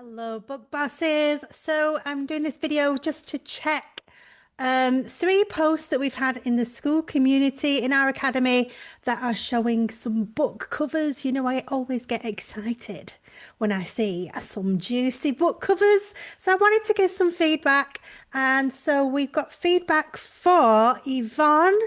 Hello, book bosses. So I'm doing this video just to check three posts that we've had in the school community in our academy that are showing some book covers. You know, I always get excited when I see some juicy book covers. So I wanted to give some feedback. And so we've got feedback for Yvonne,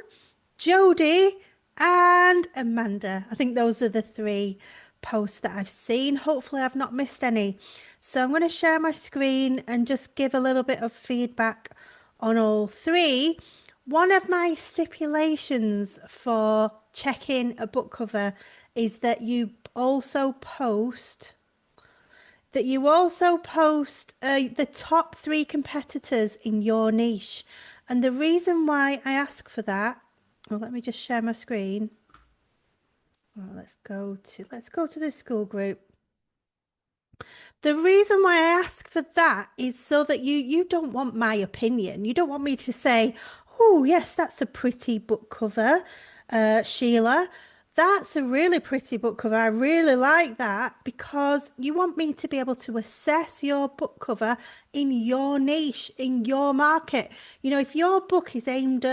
Jody, and Amanda. I think those are the three posts that I've seen. Hopefully, I've not missed any. So I'm going to share my screen and just give a little bit of feedback on all three. One of my stipulations for checking a book cover is that you also post the top three competitors in your niche. And the reason why I ask for that, well, let me just share my screen. Well, let's go to the school group. The reason why I ask for that is so that you don't want my opinion. You don't want me to say, "Oh, yes, that's a pretty book cover, Sheila. That's a really pretty book cover. I really like that," because you want me to be able to assess your book cover in your niche, in your market. You know, if your book is aimed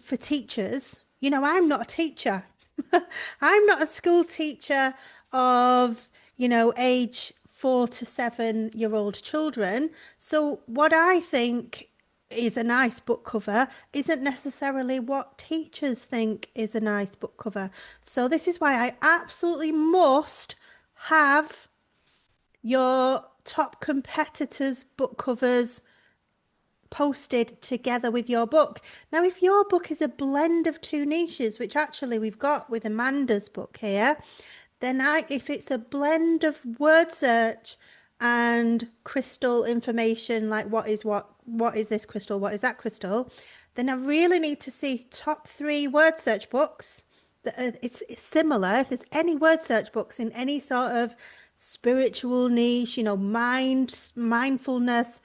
for teachers. You know, I'm not a teacher. I'm not a school teacher of, age 4 to 7 year old children. So what I think is a nice book cover isn't necessarily what teachers think is a nice book cover. So this is why I absolutely must have your top competitors' book covers posted together with your book. Now, if your book is a blend of two niches, which actually we've got with Amanda's book here, then if it's a blend of word search and crystal information, like what is this crystal, what is that crystal, then I really need to see top three word search books that it's similar. If there's any word search books in any sort of spiritual niche, mindfulness,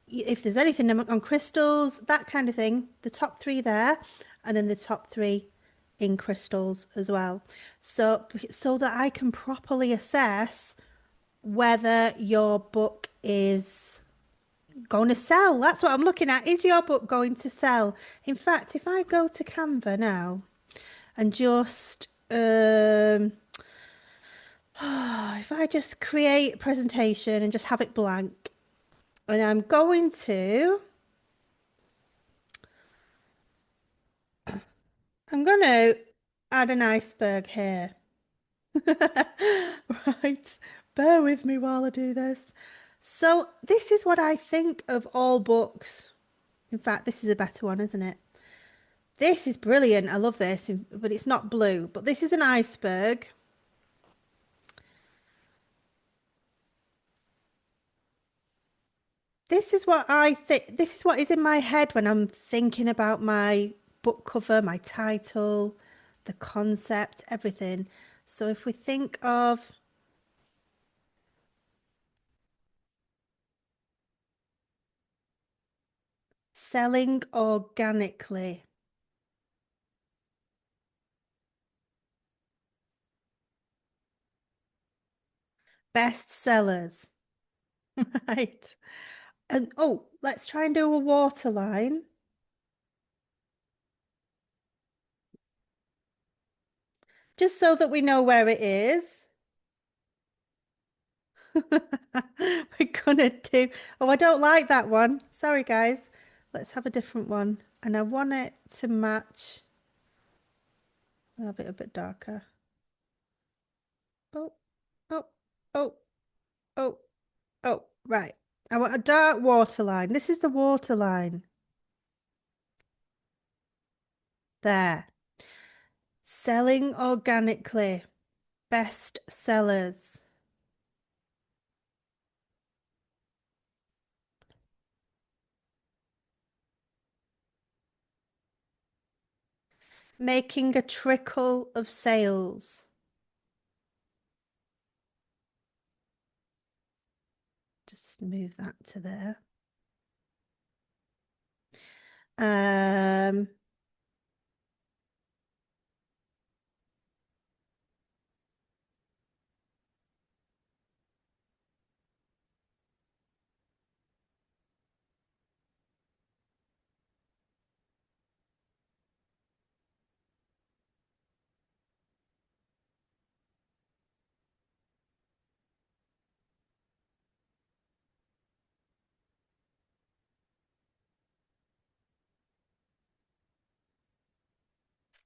if there's anything on crystals, that kind of thing, the top three there, and then the top three in crystals as well. So that I can properly assess whether your book is going to sell. That's what I'm looking at. Is your book going to sell? In fact, if I go to Canva now and just if I just create a presentation and just have it blank, and I'm going to add an iceberg here. Right. Bear with me while I do this. So this is what I think of all books. In fact, this is a better one, isn't it? This is brilliant. I love this, but it's not blue. But this is an iceberg. This is what I think. This is what is in my head when I'm thinking about my book cover, my title, the concept, everything. So if we think of selling organically, best sellers, right? And oh, let's try and do a waterline, just so that we know where it is. We're gonna do. Oh, I don't like that one. Sorry, guys. Let's have a different one. And I want it to match. I'll have it a bit darker. Oh, oh, oh, oh, oh, right. I want a dark waterline. This is the waterline. There. Selling organically. Best sellers. Making a trickle of sales. Just move that to there. Um,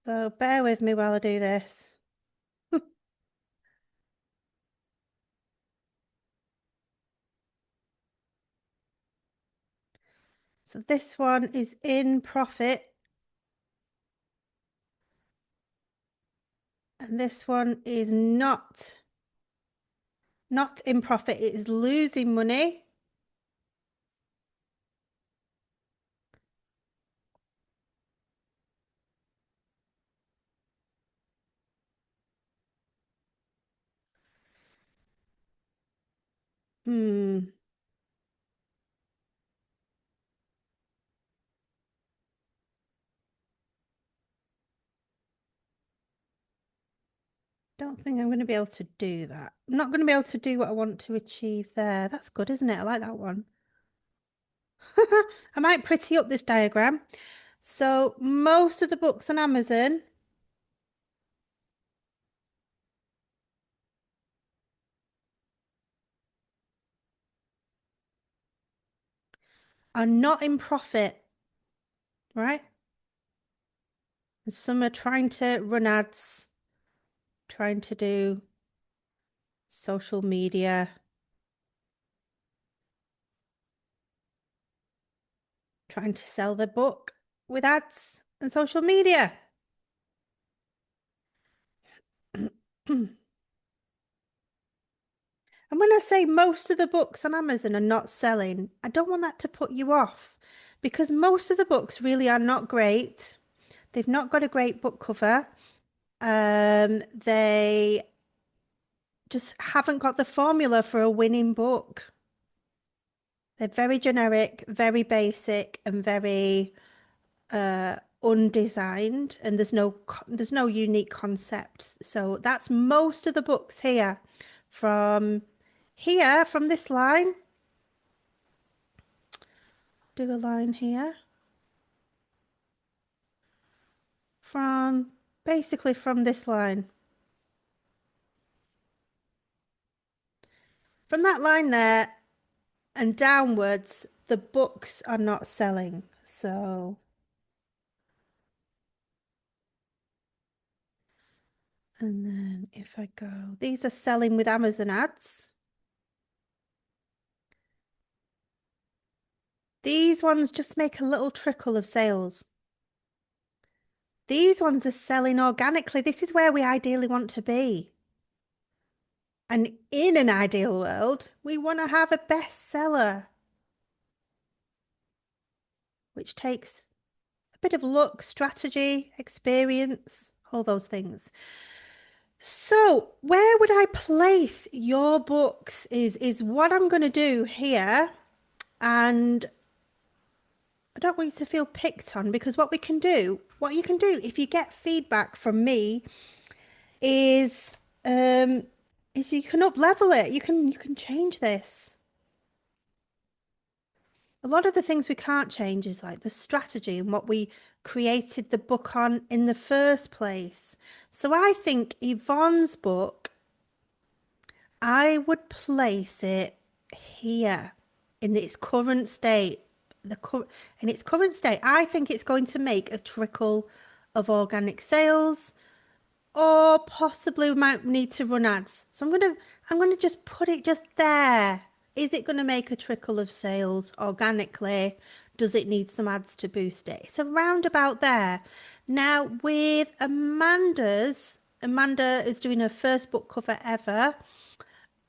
So bear with me while I do this. So this one is in profit, and this one is not in profit. It is losing money. Hmm. Don't think I'm going to be able to do that. I'm not going to be able to do what I want to achieve there. That's good, isn't it? I like that one. I might pretty up this diagram. So most of the books on Amazon are not in profit, right? And some are trying to run ads, trying to do social media, trying to sell their book with ads and social media. And when I say most of the books on Amazon are not selling, I don't want that to put you off because most of the books really are not great. They've not got a great book cover. They just haven't got the formula for a winning book. They're very generic, very basic, and very undesigned, and there's no unique concept. So that's most of the books from from this line. Do a line here from basically from this line. From that line there and downwards, the books are not selling. So, and then if I go, these are selling with Amazon ads. These ones just make a little trickle of sales. These ones are selling organically. This is where we ideally want to be. And in an ideal world, we want to have a bestseller, which takes a bit of luck, strategy, experience, all those things. So, where would I place your books is what I'm going to do here. And I don't want you to feel picked on because what you can do if you get feedback from me is um is you can up level it. You can change this. A lot of the things we can't change is like the strategy and what we created the book on in the first place. So I think Yvonne's book, I would place it here in its current state. In its current state, I think it's going to make a trickle of organic sales, or possibly we might need to run ads. So I'm gonna just put it just there. Is it going to make a trickle of sales organically? Does it need some ads to boost it? It's around about there. Now with Amanda is doing her first book cover ever,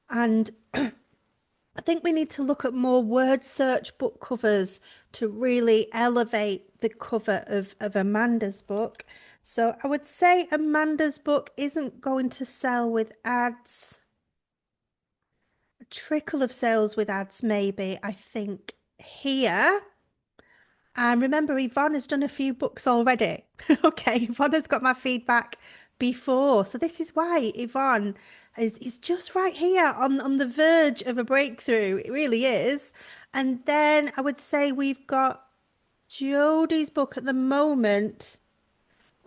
and I think we need to look at more word search book covers to really elevate the cover of Amanda's book. So I would say Amanda's book isn't going to sell with ads. A trickle of sales with ads, maybe, I think, here. And remember, Yvonne has done a few books already. Okay, Yvonne has got my feedback before. So this is why Yvonne is just right here on the verge of a breakthrough. It really is. And then I would say we've got Jody's book at the moment.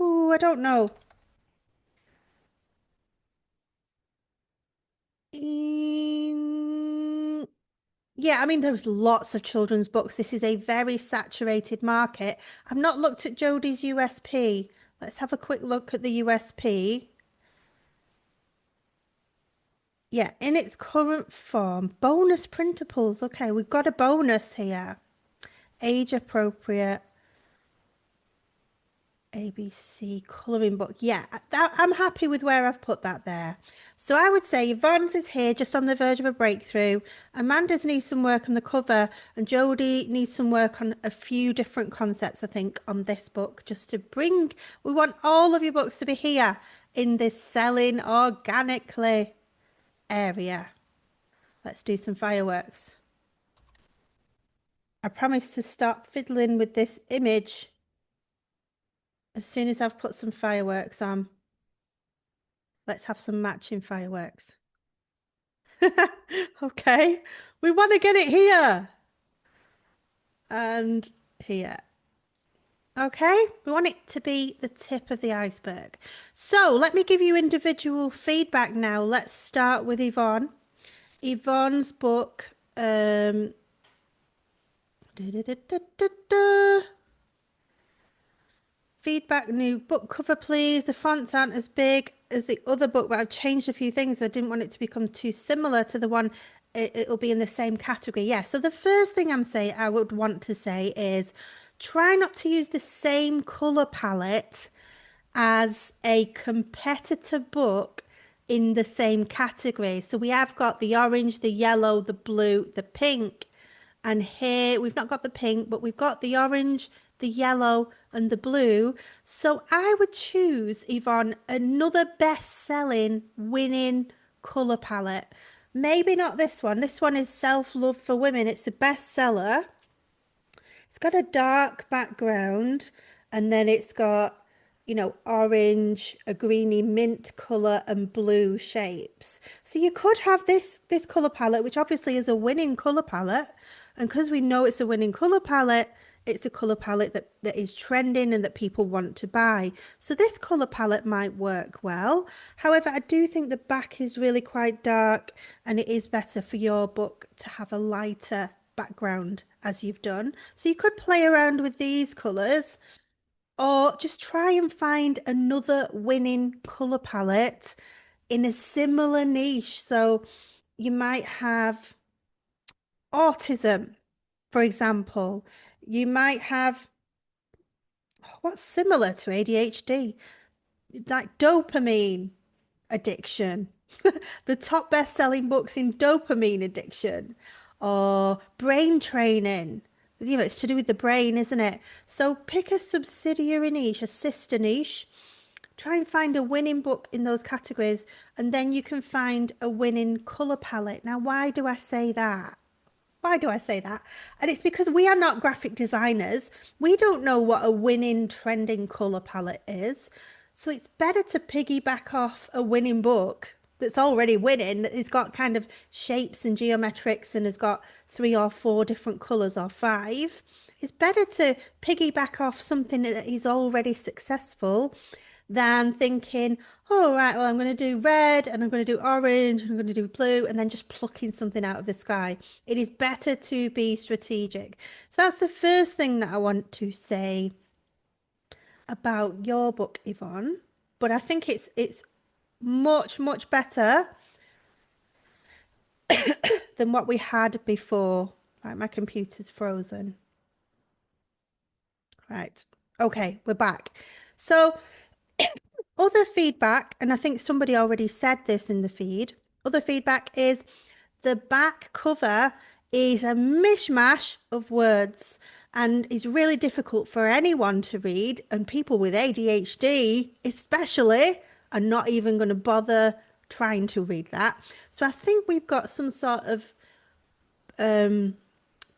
Oh, I don't know. Mm, yeah, I mean, there's lots of children's books. This is a very saturated market. I've not looked at Jody's USP. Let's have a quick look at the USP. Yeah, in its current form, bonus printables. Okay, we've got a bonus here. Age appropriate ABC colouring book. Yeah, I'm happy with where I've put that there. So I would say Yvonne's is here just on the verge of a breakthrough. Amanda's needs some work on the cover, and Jody needs some work on a few different concepts, I think, on this book, just to bring, we want all of your books to be here in this selling organically area. Let's do some fireworks. I promise to stop fiddling with this image as soon as I've put some fireworks on. Let's have some matching fireworks. Okay, we want to get it here and here. Okay, we want it to be the tip of the iceberg. So let me give you individual feedback now. Let's start with Yvonne. Yvonne's book. Feedback, new book cover, please. The fonts aren't as big as the other book, but I've changed a few things. I didn't want it to become too similar to the one. It'll be in the same category. Yeah. So the first thing I would want to say is try not to use the same color palette as a competitor book in the same category. So we have got the orange, the yellow, the blue, the pink. And here we've not got the pink, but we've got the orange, the yellow, and the blue. So I would choose, Yvonne, another best-selling, winning colour palette. Maybe not this one. This one is Self-Love for Women. It's a bestseller. It's got a dark background, and then it's got, orange, a greeny mint colour, and blue shapes. So you could have this colour palette, which obviously is a winning colour palette. And because we know it's a winning colour palette, it's a colour palette that is trending and that people want to buy. So this colour palette might work well. However, I do think the back is really quite dark, and it is better for your book to have a lighter background as you've done. So you could play around with these colours, or just try and find another winning colour palette in a similar niche. So you might have autism, for example. You might have what's similar to ADHD, like dopamine addiction. The top best-selling books in dopamine addiction or brain training. It's to do with the brain, isn't it? So pick a subsidiary niche, a sister niche. Try and find a winning book in those categories, and then you can find a winning colour palette. Now, why do I say that? Why do I say that? And it's because we are not graphic designers. We don't know what a winning trending colour palette is. So it's better to piggyback off a winning book that's already winning, that has got kind of shapes and geometrics and has got 3 or 4 different colours or 5. It's better to piggyback off something that is already successful than thinking, oh, right, well, I'm going to do red and I'm going to do orange and I'm going to do blue, and then just plucking something out of the sky. It is better to be strategic. So that's the first thing that I want to say about your book, Yvonne. But I think it's much, much better than what we had before. Right, my computer's frozen. Right. Okay, we're back. So other feedback, and I think somebody already said this in the feed, other feedback is the back cover is a mishmash of words and is really difficult for anyone to read, and people with ADHD especially are not even going to bother trying to read that. So I think we've got some sort of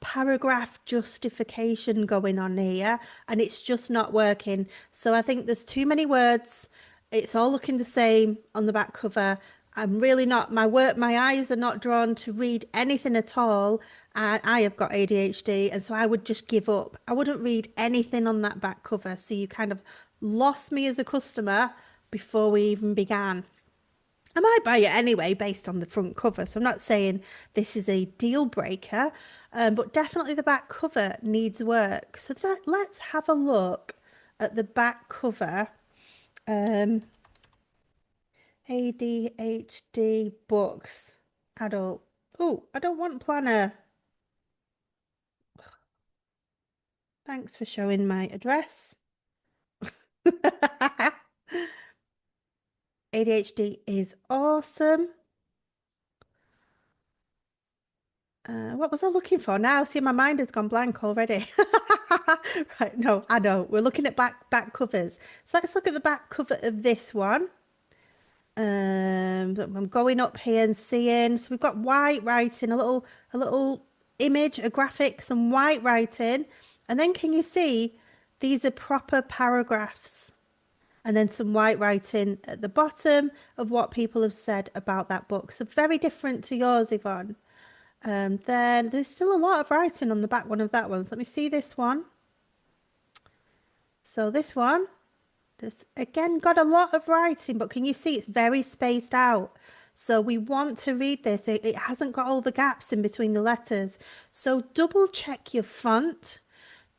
paragraph justification going on here, and it's just not working. So I think there's too many words. It's all looking the same on the back cover. I'm really not, my eyes are not drawn to read anything at all. And I have got ADHD, and so I would just give up. I wouldn't read anything on that back cover. So you kind of lost me as a customer before we even began. I might buy it anyway based on the front cover. So I'm not saying this is a deal breaker, but definitely the back cover needs work. So let's have a look at the back cover Um, ADHD books, adult. Oh, I don't want planner. Thanks for showing my address. ADHD is awesome. What was I looking for now? See, my mind has gone blank already. Right, no, I know. We're looking at back covers. So let's look at the back cover of this one. I'm going up here and seeing. So we've got white writing, a little image, a graphic, some white writing, and then can you see these are proper paragraphs, and then some white writing at the bottom of what people have said about that book. So very different to yours, Yvonne. Then there's still a lot of writing on the back one of that one. So let me see this one. So this one, just again got a lot of writing, but can you see it's very spaced out? So we want to read this. It hasn't got all the gaps in between the letters. So double check your font.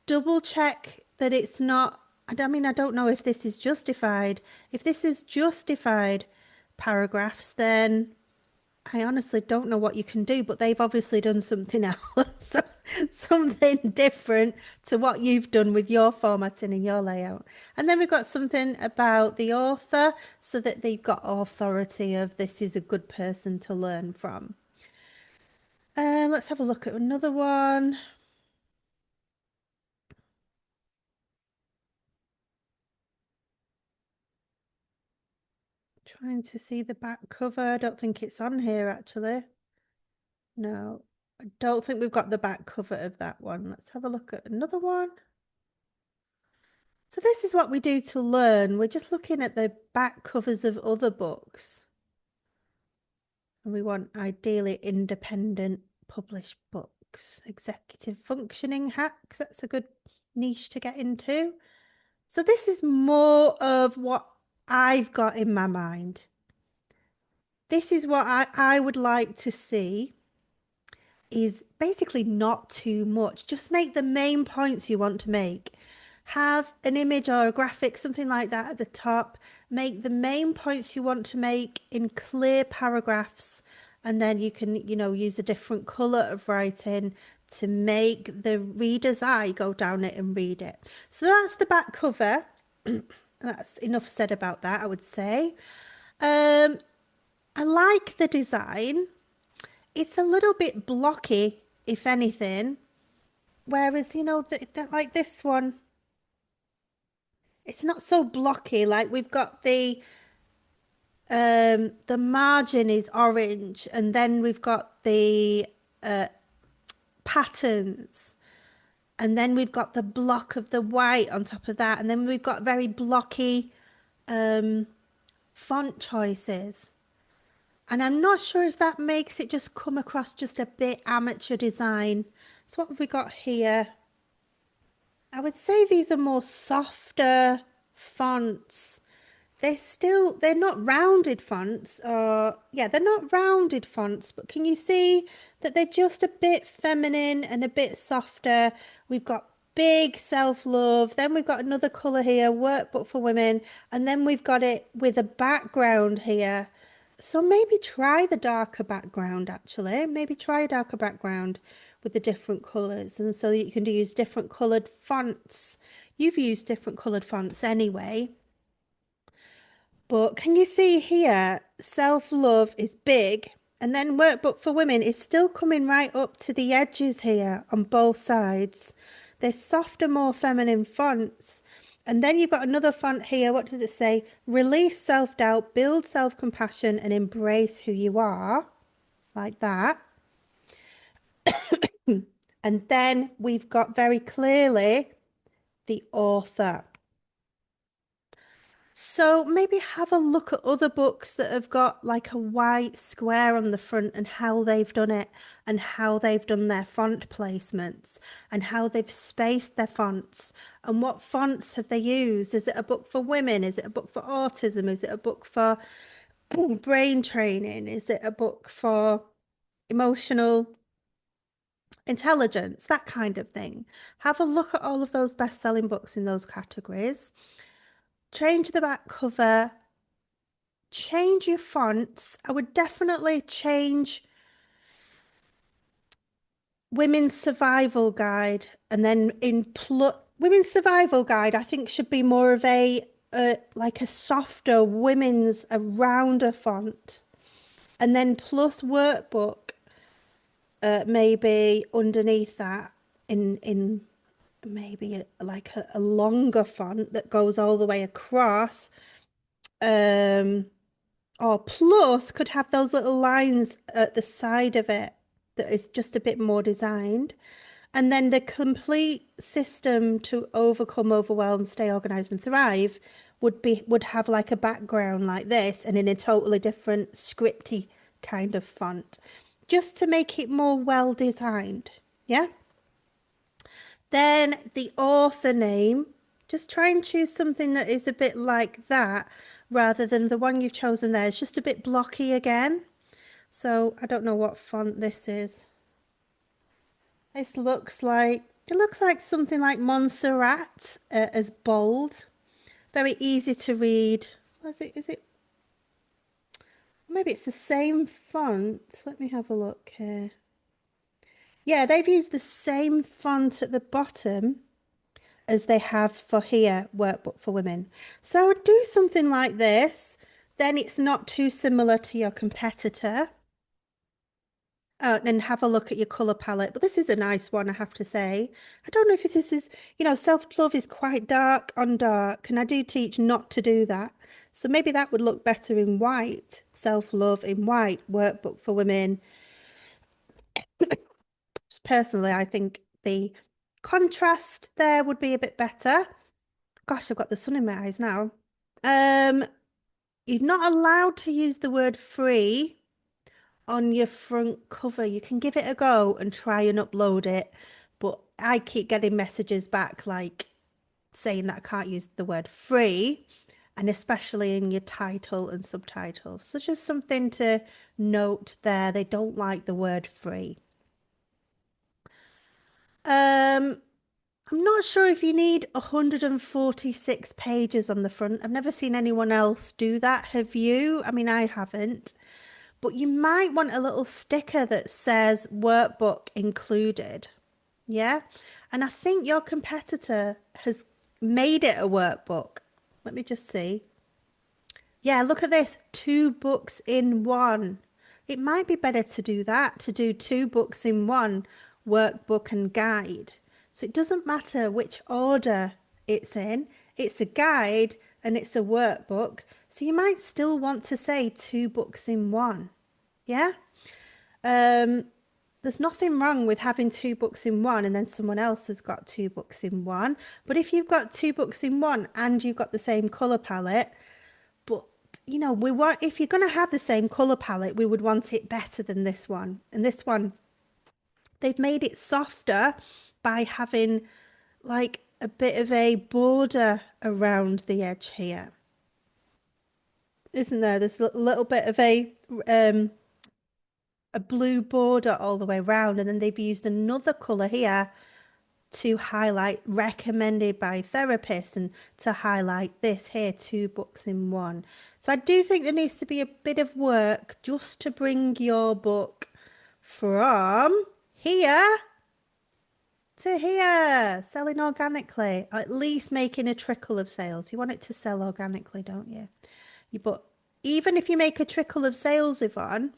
Double check that it's not. I mean, I don't know if this is justified. If this is justified paragraphs, then I honestly don't know what you can do, but they've obviously done something else, something different to what you've done with your formatting and your layout. And then we've got something about the author so that they've got authority of this is a good person to learn from. Let's have a look at another one. Trying to see the back cover. I don't think it's on here actually. No, I don't think we've got the back cover of that one. Let's have a look at another one. So this is what we do to learn. We're just looking at the back covers of other books. And we want ideally independent published books. Executive functioning hacks. That's a good niche to get into. So this is more of what I've got in my mind. This is what I would like to see is basically not too much. Just make the main points you want to make. Have an image or a graphic, something like that at the top. Make the main points you want to make in clear paragraphs, and then you can, use a different color of writing to make the reader's eye go down it and read it. So that's the back cover. That's enough said about that, I would say. I like the design. It's a little bit blocky, if anything. Whereas, like this one, it's not so blocky. Like we've got the margin is orange, and then we've got the patterns, and then we've got the block of the white on top of that, and then we've got very blocky font choices. And I'm not sure if that makes it just come across just a bit amateur design. So what have we got here? I would say these are more softer fonts. They're not rounded fonts, or yeah, they're not rounded fonts, but can you see that they're just a bit feminine and a bit softer? We've got big self-love, then we've got another colour here, workbook for women, and then we've got it with a background here. So maybe try the darker background actually. Maybe try a darker background with the different colours, and so you can use different coloured fonts. You've used different coloured fonts anyway. But can you see here, self-love is big, and then workbook for women is still coming right up to the edges here on both sides. They're softer, more feminine fonts. And then you've got another font here. What does it say? Release self-doubt, build self-compassion, and embrace who you are. Like that. And then we've got very clearly the author. So maybe have a look at other books that have got like a white square on the front and how they've done it and how they've done their font placements and how they've spaced their fonts and what fonts have they used. Is it a book for women? Is it a book for autism? Is it a book for brain training? Is it a book for emotional intelligence? That kind of thing. Have a look at all of those best-selling books in those categories. change the back cover, change your fonts. I would definitely change Women's Survival Guide, and then in Women's Survival Guide, I think should be more of a like a softer women's, a rounder font, and then plus workbook, maybe underneath that in maybe like a longer font that goes all the way across. Um, or plus could have those little lines at the side of it that is just a bit more designed. And then the complete system to overcome, overwhelm, stay organized and thrive would have like a background like this and in a totally different scripty kind of font, just to make it more well designed. Yeah. Then the author name, just try and choose something that is a bit like that rather than the one you've chosen there. It's just a bit blocky again. So I don't know what font this is. This it looks like something like Montserrat, as bold. Very easy to read. Is it? Maybe it's the same font. Let me have a look here. Yeah, they've used the same font at the bottom as they have for here, Workbook for Women. So I would do something like this. Then it's not too similar to your competitor. And have a look at your colour palette. But this is a nice one, I have to say. I don't know if it is, self-love is quite dark on dark, and I do teach not to do that. So maybe that would look better in white. Self-love in white, Workbook for Women. Personally, I think the contrast there would be a bit better. Gosh, I've got the sun in my eyes now. Um, you're not allowed to use the word free on your front cover. You can give it a go and try and upload it, but I keep getting messages back like saying that I can't use the word free, and especially in your title and subtitle. So just something to note there. They don't like the word free. Um, I'm not sure if you need 146 pages on the front. I've never seen anyone else do that. Have you? I mean, I haven't. But you might want a little sticker that says workbook included. Yeah. And I think your competitor has made it a workbook. Let me just see. Yeah, look at this. 2 books in one. It might be better to do that, to do 2 books in one, workbook and guide. So it doesn't matter which order it's in. It's a guide and it's a workbook. So you might still want to say 2 books in one. Yeah. Um, there's nothing wrong with having 2 books in one and then someone else has got 2 books in one. But if you've got 2 books in one and you've got the same colour palette, but we want, if you're going to have the same colour palette, we would want it better than this one. And this one, they've made it softer by having like a bit of a border around the edge here. Isn't there? There's a little bit of a blue border all the way around, and then they've used another colour here to highlight recommended by therapists and to highlight this here, 2 books in one. So I do think there needs to be a bit of work just to bring your book from here to here, selling organically, or at least making a trickle of sales. You want it to sell organically, don't you? But even if you make a trickle of sales, Yvonne,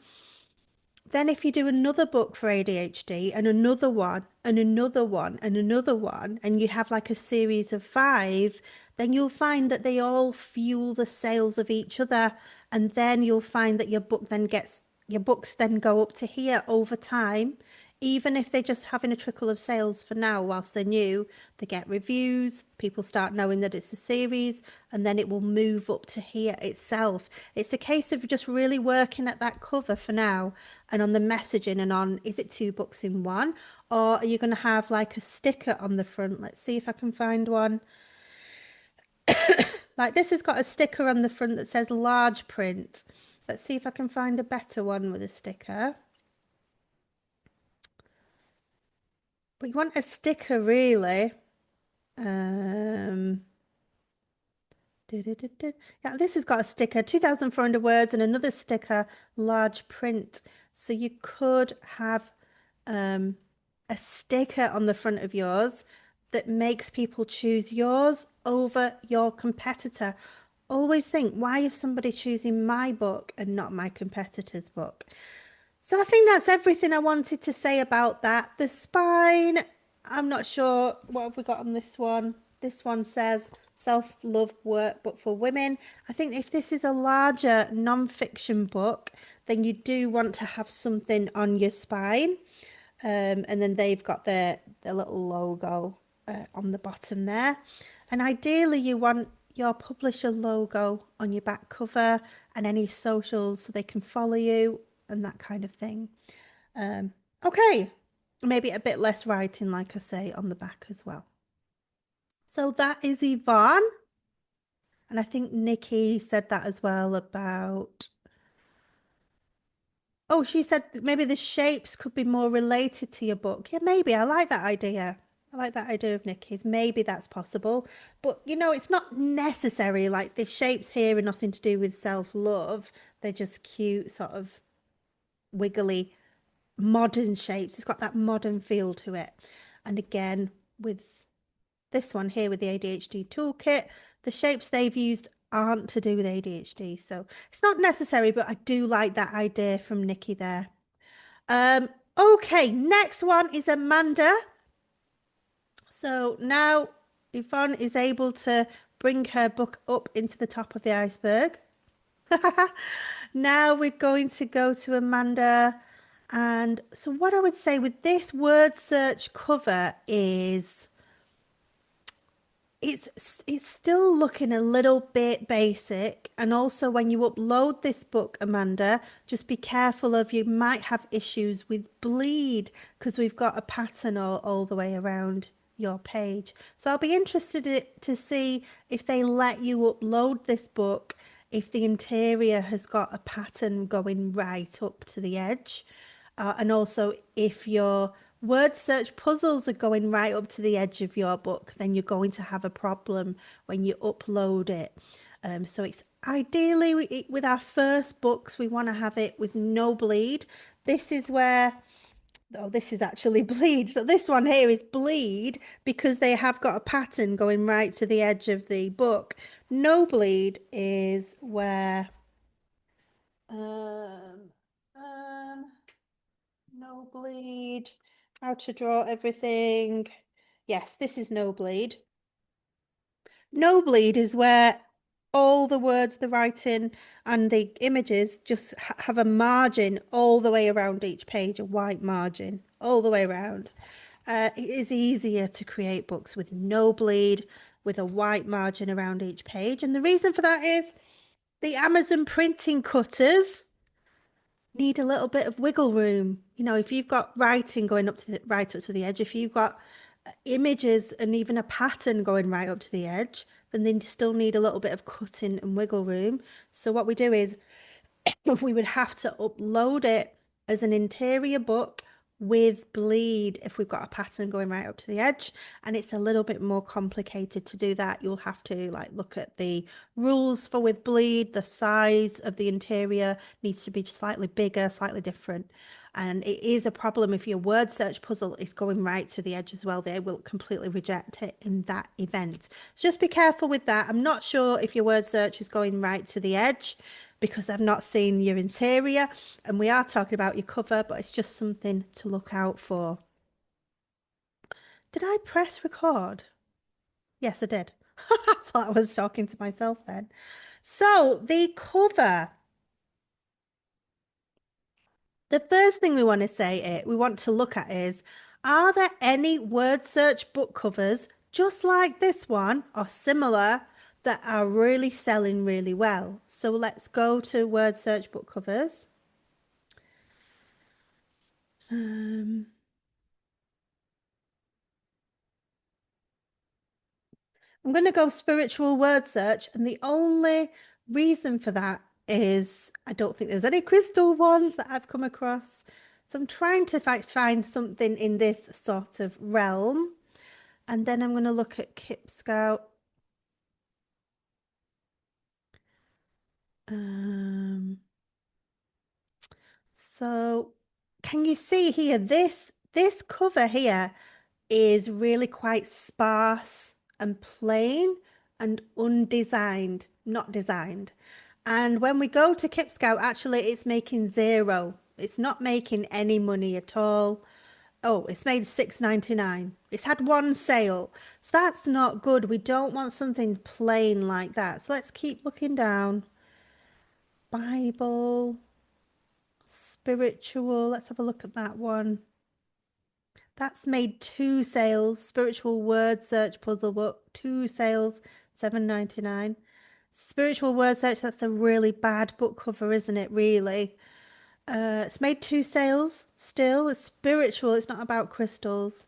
then if you do another book for ADHD and another one and another one and another one, and you have like a series of 5, then you'll find that they all fuel the sales of each other. And then you'll find that your books then go up to here over time. Even if they're just having a trickle of sales for now whilst they're new, they get reviews, people start knowing that it's a series, and then it will move up to here itself. It's a case of just really working at that cover for now and on the messaging and on, is it 2 books in one? Or are you going to have like a sticker on the front? Let's see if I can find one. Like this has got a sticker on the front that says large print. Let's see if I can find a better one with a sticker. But you want a sticker really. Um, Du-du-du-du. Yeah, this has got a sticker, 2,400 words, and another sticker, large print. So you could have um, a sticker on the front of yours that makes people choose yours over your competitor. Always think, why is somebody choosing my book and not my competitor's book? So I think that's everything I wanted to say about that. The spine, I'm not sure what have we got on this one. This one says self-love workbook for women. I think if this is a larger non-fiction book, then you do want to have something on your spine. And then they've got their little logo on the bottom there. And ideally, you want your publisher logo on your back cover and any socials so they can follow you and that kind of thing. Um, okay, maybe a bit less writing, like I say, on the back as well. So that is Yvonne. And I think Nikki said that as well about. Oh, she said maybe the shapes could be more related to your book. Yeah, maybe. I like that idea. I like that idea of Nikki's. Maybe that's possible. But, it's not necessary. Like the shapes here are nothing to do with self-love. They're just cute, sort of wiggly, modern shapes. It's got that modern feel to it. And again, with this one here with the ADHD toolkit, the shapes they've used aren't to do with ADHD. So it's not necessary, but I do like that idea from Nikki there. Okay, next one is Amanda. So now Yvonne is able to bring her book up into the top of the iceberg. Now we're going to go to Amanda. And so what I would say with this word search cover is it's still looking a little bit basic. And also when you upload this book, Amanda, just be careful of you might have issues with bleed because we've got a pattern all the way around your page. So I'll be interested to see if they let you upload this book if the interior has got a pattern going right up to the edge. And also, if your word search puzzles are going right up to the edge of your book, then you're going to have a problem when you upload it. So it's ideally with our first books, we want to have it with no bleed. This is where, oh, this is actually bleed. So this one here is bleed because they have got a pattern going right to the edge of the book. No bleed is where, um, um, no bleed. How to draw everything. Yes, this is no bleed. No bleed is where all the words, the writing, and the images just have a margin all the way around each page, a white margin all the way around. It is easier to create books with no bleed, with a white margin around each page. And the reason for that is the Amazon printing cutters need a little bit of wiggle room. If you've got writing going up to right up to the edge, if you've got images and even a pattern going right up to the edge, then they still need a little bit of cutting and wiggle room. So what we do is we would have to upload it as an interior book with bleed if we've got a pattern going right up to the edge, and it's a little bit more complicated to do that. You'll have to look at the rules for with bleed. The size of the interior needs to be slightly bigger, slightly different, and it is a problem if your word search puzzle is going right to the edge as well. They will completely reject it in that event. So just be careful with that. I'm not sure if your word search is going right to the edge because I've not seen your interior, and we are talking about your cover, but it's just something to look out for. Did I press record? Yes, I did. I thought I was talking to myself then. So the cover. The first thing we want to we want to look at is, are there any word search book covers just like this one or similar that are really selling really well? So let's go to word search book covers. I'm going to go spiritual word search, and the only reason for that is I don't think there's any crystal ones that I've come across. So I'm trying to find something in this sort of realm. And then I'm going to look at Kip Scout. Um, so can you see here, this cover here is really quite sparse and plain and undesigned, not designed. And when we go to Kip Scout, actually, it's making zero. It's not making any money at all. Oh, it's made 6.99. It's had one sale. So that's not good. We don't want something plain like that. So let's keep looking down. Bible, spiritual. Let's have a look at that one. That's made two sales. Spiritual word search puzzle book, two sales, 7.99. Spiritual word search, that's a really bad book cover, isn't it, really? It's made two sales still. It's spiritual, it's not about crystals.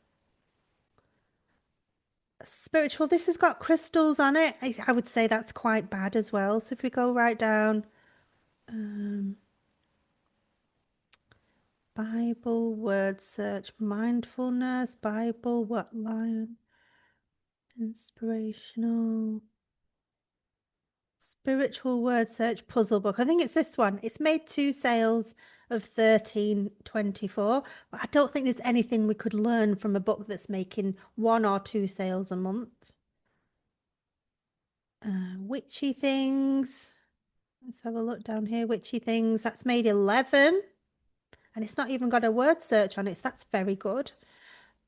Spiritual, this has got crystals on it. I would say that's quite bad as well. So if we go right down, um, Bible, word search, mindfulness, Bible, what line? Inspirational. Spiritual word search puzzle book. I think it's this one. It's made two sales of 13.24, but I don't think there's anything we could learn from a book that's making one or two sales a month. Witchy things. Let's have a look down here. Witchy things. That's made 11, and it's not even got a word search on it. So that's very good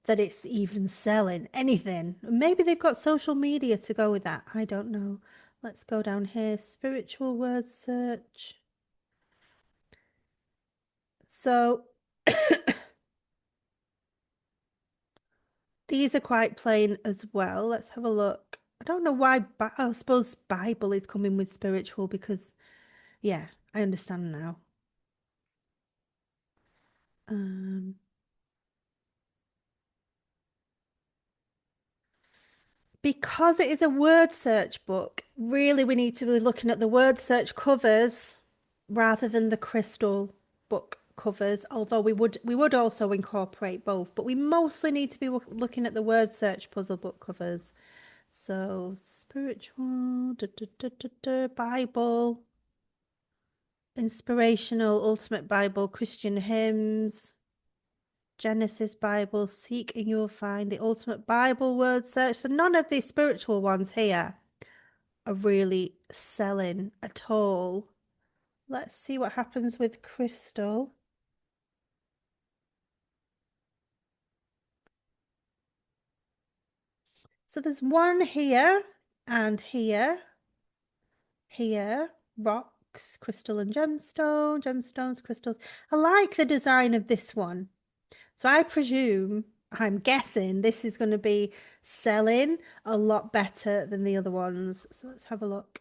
that it's even selling anything. Maybe they've got social media to go with that. I don't know. Let's go down here. Spiritual word search. So these are quite plain as well. Let's have a look. I don't know why, but I suppose Bible is coming with spiritual because, yeah, I understand now. Um, because it is a word search book, really we need to be looking at the word search covers rather than the crystal book covers, although we would also incorporate both, but we mostly need to be looking at the word search puzzle book covers. So spiritual, Bible, inspirational, ultimate Bible, Christian hymns, Genesis Bible, seek and you'll find the ultimate Bible word search. So none of these spiritual ones here are really selling at all. Let's see what happens with Crystal. So there's one here and here, rocks, crystal and gemstone, gemstones, crystals. I like the design of this one. So I presume, I'm guessing this is going to be selling a lot better than the other ones. So let's have a look.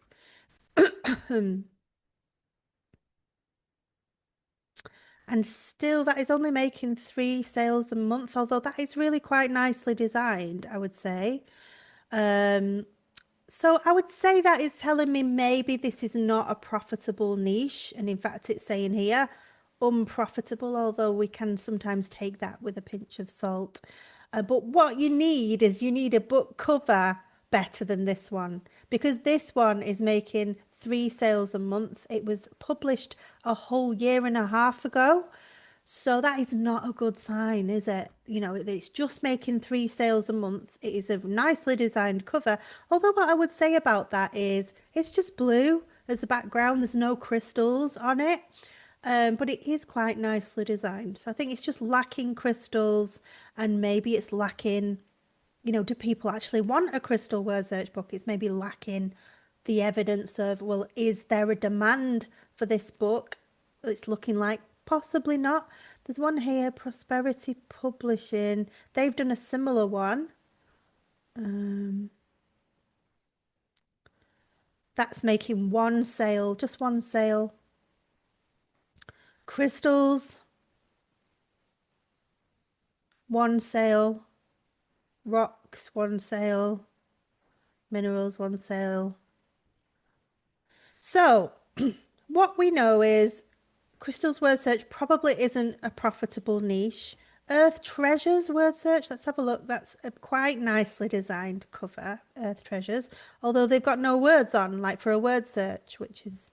And still, that is only making three sales a month, although that is really quite nicely designed, I would say. Um, so I would say that is telling me maybe this is not a profitable niche. And in fact, it's saying here unprofitable, although we can sometimes take that with a pinch of salt. But what you need is you need a book cover better than this one because this one is making three sales a month. It was published a whole year and a half ago. So that is not a good sign, is it? You know, it's just making three sales a month. It is a nicely designed cover. Although what I would say about that is it's just blue as a background. There's no crystals on it. But it is quite nicely designed. So I think it's just lacking crystals and maybe it's lacking, do people actually want a crystal word search book? It's maybe lacking the evidence of, well, is there a demand for this book? It's looking like possibly not. There's one here, Prosperity Publishing. They've done a similar one. That's making one sale, just one sale. Crystals, one sale. Rocks, one sale. Minerals, one sale. So, what we know is Crystal's word search probably isn't a profitable niche. Earth Treasures word search, let's have a look. That's a quite nicely designed cover, Earth Treasures, although they've got no words on, like for a word search, which is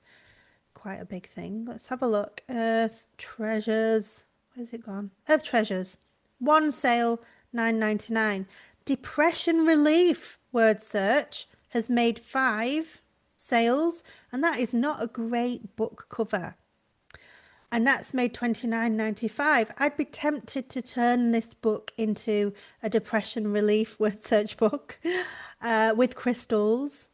quite a big thing. Let's have a look. Earth treasures. Where's it gone? Earth treasures. One sale, 9.99. Depression relief word search has made 5 sales, and that is not a great book cover. And that's made 29.95. I'd be tempted to turn this book into a depression relief word search book with crystals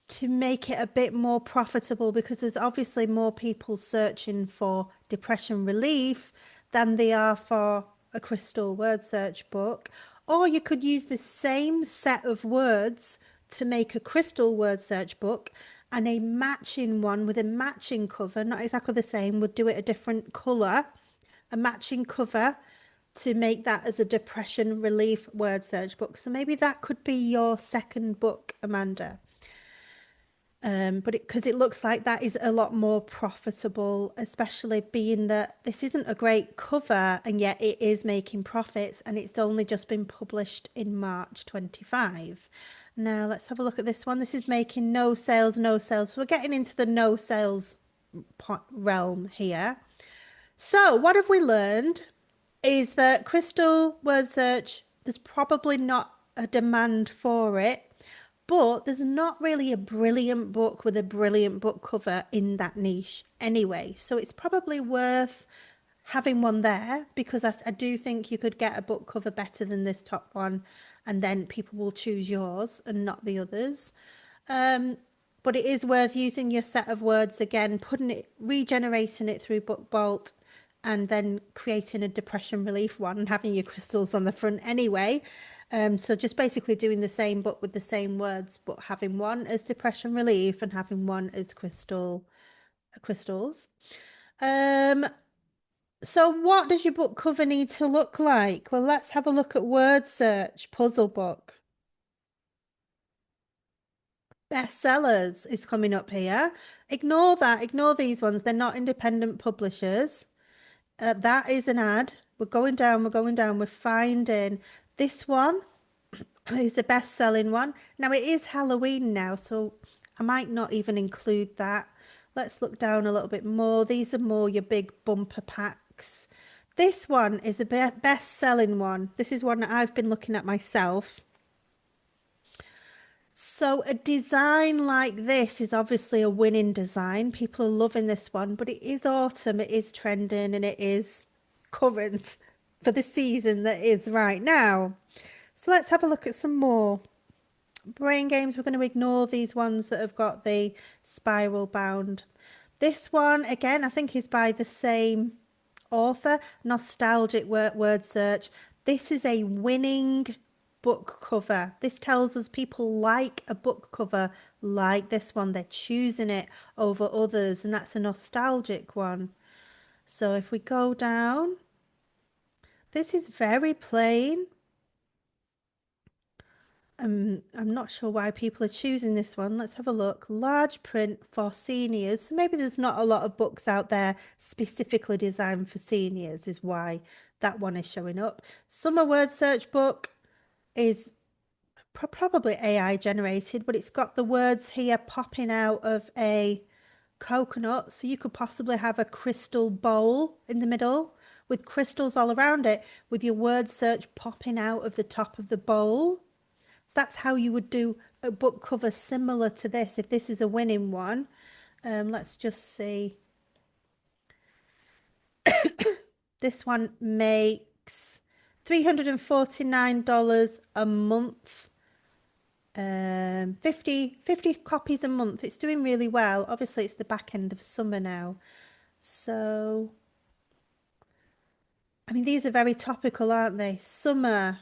to make it a bit more profitable, because there's obviously more people searching for depression relief than they are for a crystal word search book. Or you could use the same set of words to make a crystal word search book, and a matching one with a matching cover, not exactly the same, would do it a different colour, a matching cover to make that as a depression relief word search book. So maybe that could be your second book, Amanda. But because it looks like that is a lot more profitable, especially being that this isn't a great cover and yet it is making profits, and it's only just been published in March 25. Now let's have a look at this one. This is making no sales, no sales. We're getting into the no sales realm here. So what have we learned is that crystal word search, there's probably not a demand for it, but there's not really a brilliant book with a brilliant book cover in that niche anyway. So it's probably worth having one there, because I do think you could get a book cover better than this top one, and then people will choose yours and not the others. But it is worth using your set of words again, putting it, regenerating it through Book Bolt, and then creating a depression relief one and having your crystals on the front anyway. So just basically doing the same book with the same words, but having one as depression relief and having one as crystals. So what does your book cover need to look like? Well, let's have a look at word search puzzle book. Bestsellers is coming up here. Ignore that. Ignore these ones. They're not independent publishers. That is an ad. We're going down. We're going down. We're finding this one is the best-selling one. Now, it is Halloween now, so I might not even include that. Let's look down a little bit more. These are more your big bumper packs. This one is a best-selling one. This is one that I've been looking at myself. So a design like this is obviously a winning design. People are loving this one, but it is autumn, it is trending, and it is current for the season that is right now. So let's have a look at some more. Brain games, we're going to ignore these ones that have got the spiral bound. This one, again, I think is by the same author, Nostalgic Word Search. This is a winning book cover. This tells us people like a book cover like this one. They're choosing it over others, and that's a nostalgic one. So if we go down, this is very plain. I'm not sure why people are choosing this one. Let's have a look. Large print for seniors. So maybe there's not a lot of books out there specifically designed for seniors, is why that one is showing up. Summer word search book is probably AI generated, but it's got the words here popping out of a coconut. So you could possibly have a crystal bowl in the middle with crystals all around it, with your word search popping out of the top of the bowl. So that's how you would do a book cover similar to this if this is a winning one. Let's just see. This one makes $349 a month. 50 copies a month. It's doing really well. Obviously, it's the back end of summer now. So, I mean, these are very topical, aren't they? Summer.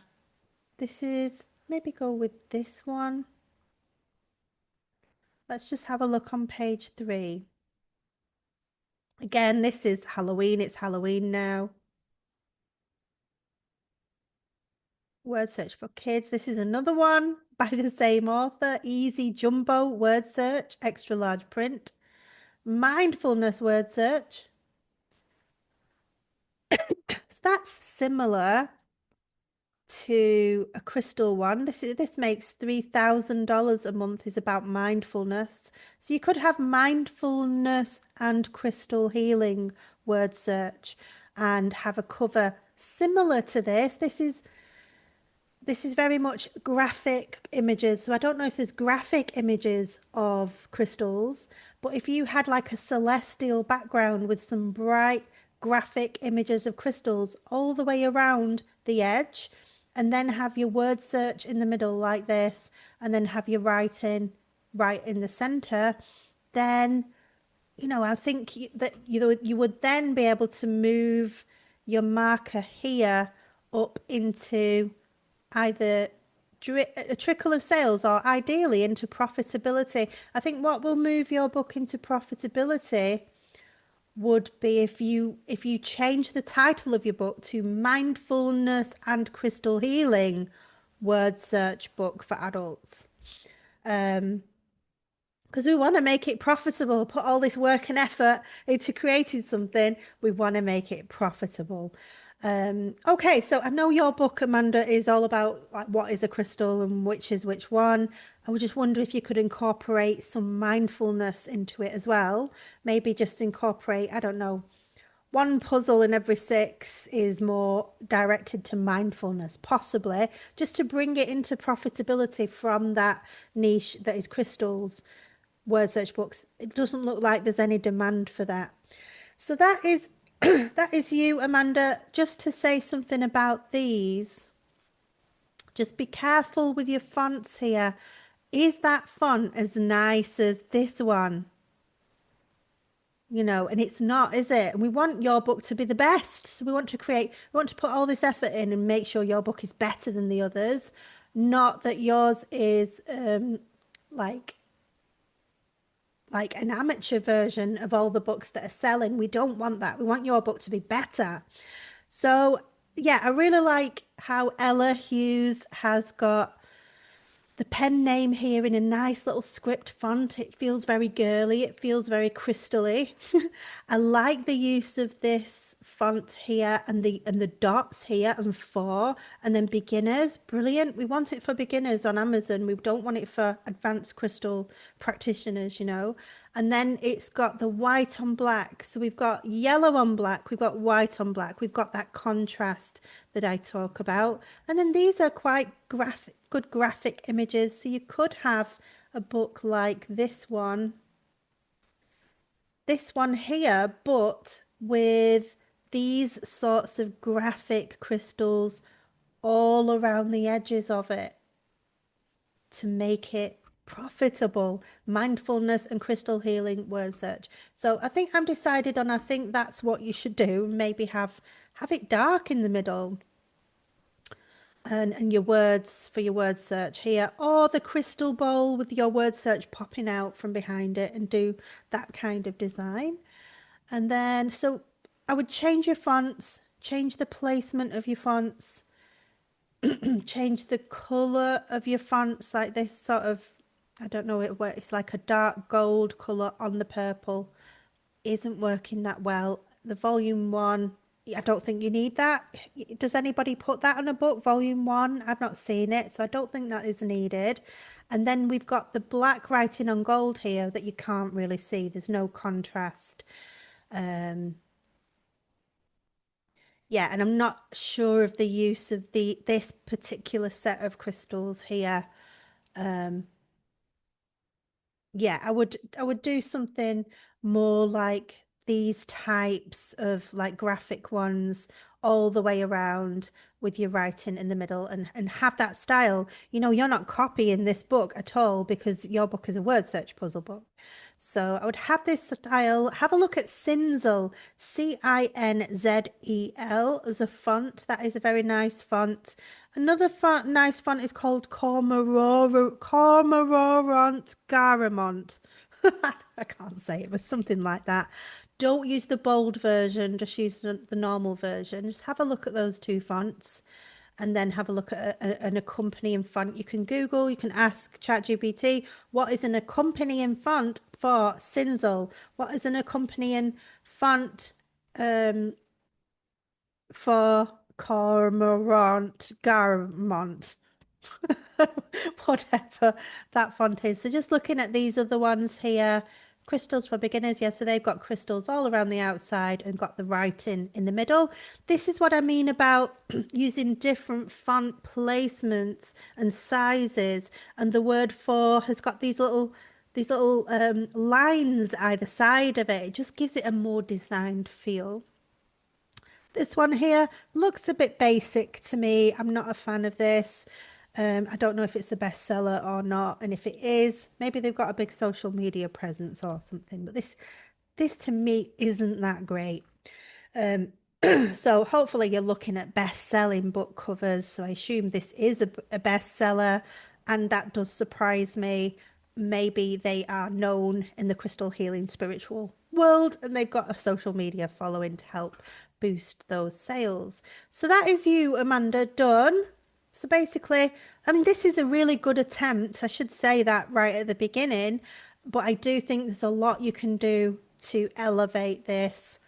This is, maybe go with this one. Let's just have a look on page 3. Again, this is Halloween. It's Halloween now. Word search for kids. This is another one by the same author. Easy Jumbo word search, extra large print. Mindfulness word search. So that's similar to a crystal one. This makes $3,000 a month is about mindfulness. So you could have mindfulness and crystal healing word search and have a cover similar to this. This is very much graphic images. So I don't know if there's graphic images of crystals, but if you had like a celestial background with some bright graphic images of crystals all the way around the edge, and then have your word search in the middle like this, and then have your writing right in the center, then I think that you would then be able to move your marker here up into either a trickle of sales or ideally into profitability. I think what will move your book into profitability would be if you change the title of your book to Mindfulness and Crystal Healing word search book for adults. Because we want to make it profitable, put all this work and effort into creating something, we want to make it profitable. Okay, so I know your book, Amanda, is all about like what is a crystal and which is which one. I would just wonder if you could incorporate some mindfulness into it as well. Maybe just incorporate, I don't know, one puzzle in every six is more directed to mindfulness, possibly, just to bring it into profitability from that niche that is crystals word search books. It doesn't look like there's any demand for that. So that is that is you, Amanda. Just to say something about these, just be careful with your fonts here. Is that font as nice as this one? And it's not, is it? And we want your book to be the best. So we want to put all this effort in and make sure your book is better than the others. Not that yours is like an amateur version of all the books that are selling. We don't want that. We want your book to be better. So, yeah, I really like how Ella Hughes has got the pen name here in a nice little script font. It feels very girly. It feels very crystally. I like the use of this font here and the dots here and for, and then beginners. Brilliant. We want it for beginners on Amazon. We don't want it for advanced crystal practitioners. And then it's got the white on black. So we've got yellow on black, we've got white on black, we've got that contrast that I talk about. And then these are quite good graphic images. So you could have a book like this one here, but with these sorts of graphic crystals all around the edges of it to make it profitable. Mindfulness and crystal healing word search. So I think I'm decided on, I think that's what you should do. Maybe have it dark in the middle. And your words for your word search here, or the crystal bowl with your word search popping out from behind it, and do that kind of design. And then, so I would change your fonts, change the placement of your fonts, change the color of your fonts, like this sort of, I don't know, it's like a dark gold color on the purple isn't working that well. The volume one, I don't think you need that. Does anybody put that on a book, volume one? I've not seen it, so I don't think that is needed. And then we've got the black writing on gold here that you can't really see. There's no contrast. Yeah, and I'm not sure of the use of this particular set of crystals here. Yeah, I would do something more like these types of like graphic ones all the way around with your writing in the middle, and have that style. You're not copying this book at all because your book is a word search puzzle book. So I would have this style. Have a look at Cinzel, Cinzel as a font. That is a very nice font. Another nice font is called Cormorant Garamont. I can't say it, but something like that. Don't use the bold version, just use the normal version. Just have a look at those two fonts and then have a look at an accompanying font. You can Google, you can ask ChatGPT, what is an accompanying font for Cinzel? What is an accompanying font for Cormorant, Garmont, whatever that font is. So just looking at these other ones here, crystals for beginners. Yeah, so they've got crystals all around the outside and got the writing in the middle. This is what I mean about using different font placements and sizes. And the word for has got these little lines either side of it. It just gives it a more designed feel. This one here looks a bit basic to me. I'm not a fan of this. I don't know if it's a bestseller or not, and if it is, maybe they've got a big social media presence or something. But this to me isn't that great. Um, so hopefully you're looking at best-selling book covers. So I assume this is a bestseller, and that does surprise me. Maybe they are known in the crystal healing spiritual world, and they've got a social media following to help boost those sales. So that is you, Amanda, done. So basically, I mean, this is a really good attempt. I should say that right at the beginning, but I do think there's a lot you can do to elevate this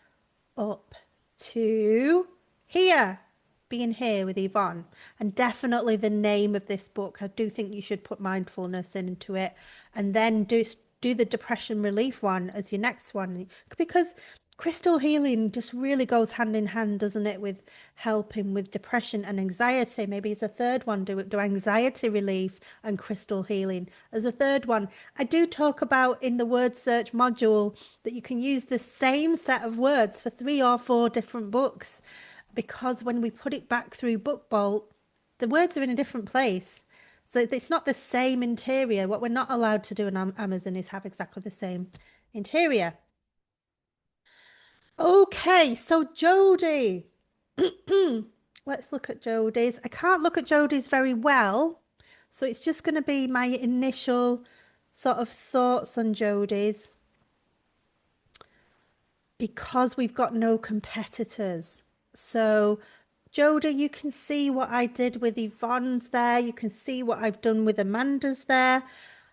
up to here, being here with Yvonne. And definitely the name of this book. I do think you should put mindfulness into it, and then do the depression relief one as your next one, because crystal healing just really goes hand in hand, doesn't it, with helping with depression and anxiety. Maybe it's a third one, do anxiety relief and crystal healing as a third one. I do talk about in the word search module that you can use the same set of words for 3 or 4 different books, because when we put it back through BookBolt, the words are in a different place. So it's not the same interior. What we're not allowed to do on Amazon is have exactly the same interior. Okay, so Jody. Let's look at Jody's. I can't look at Jody's very well, so it's just going to be my initial sort of thoughts on Jody's, because we've got no competitors. So Jody, you can see what I did with Yvonne's there. You can see what I've done with Amanda's there.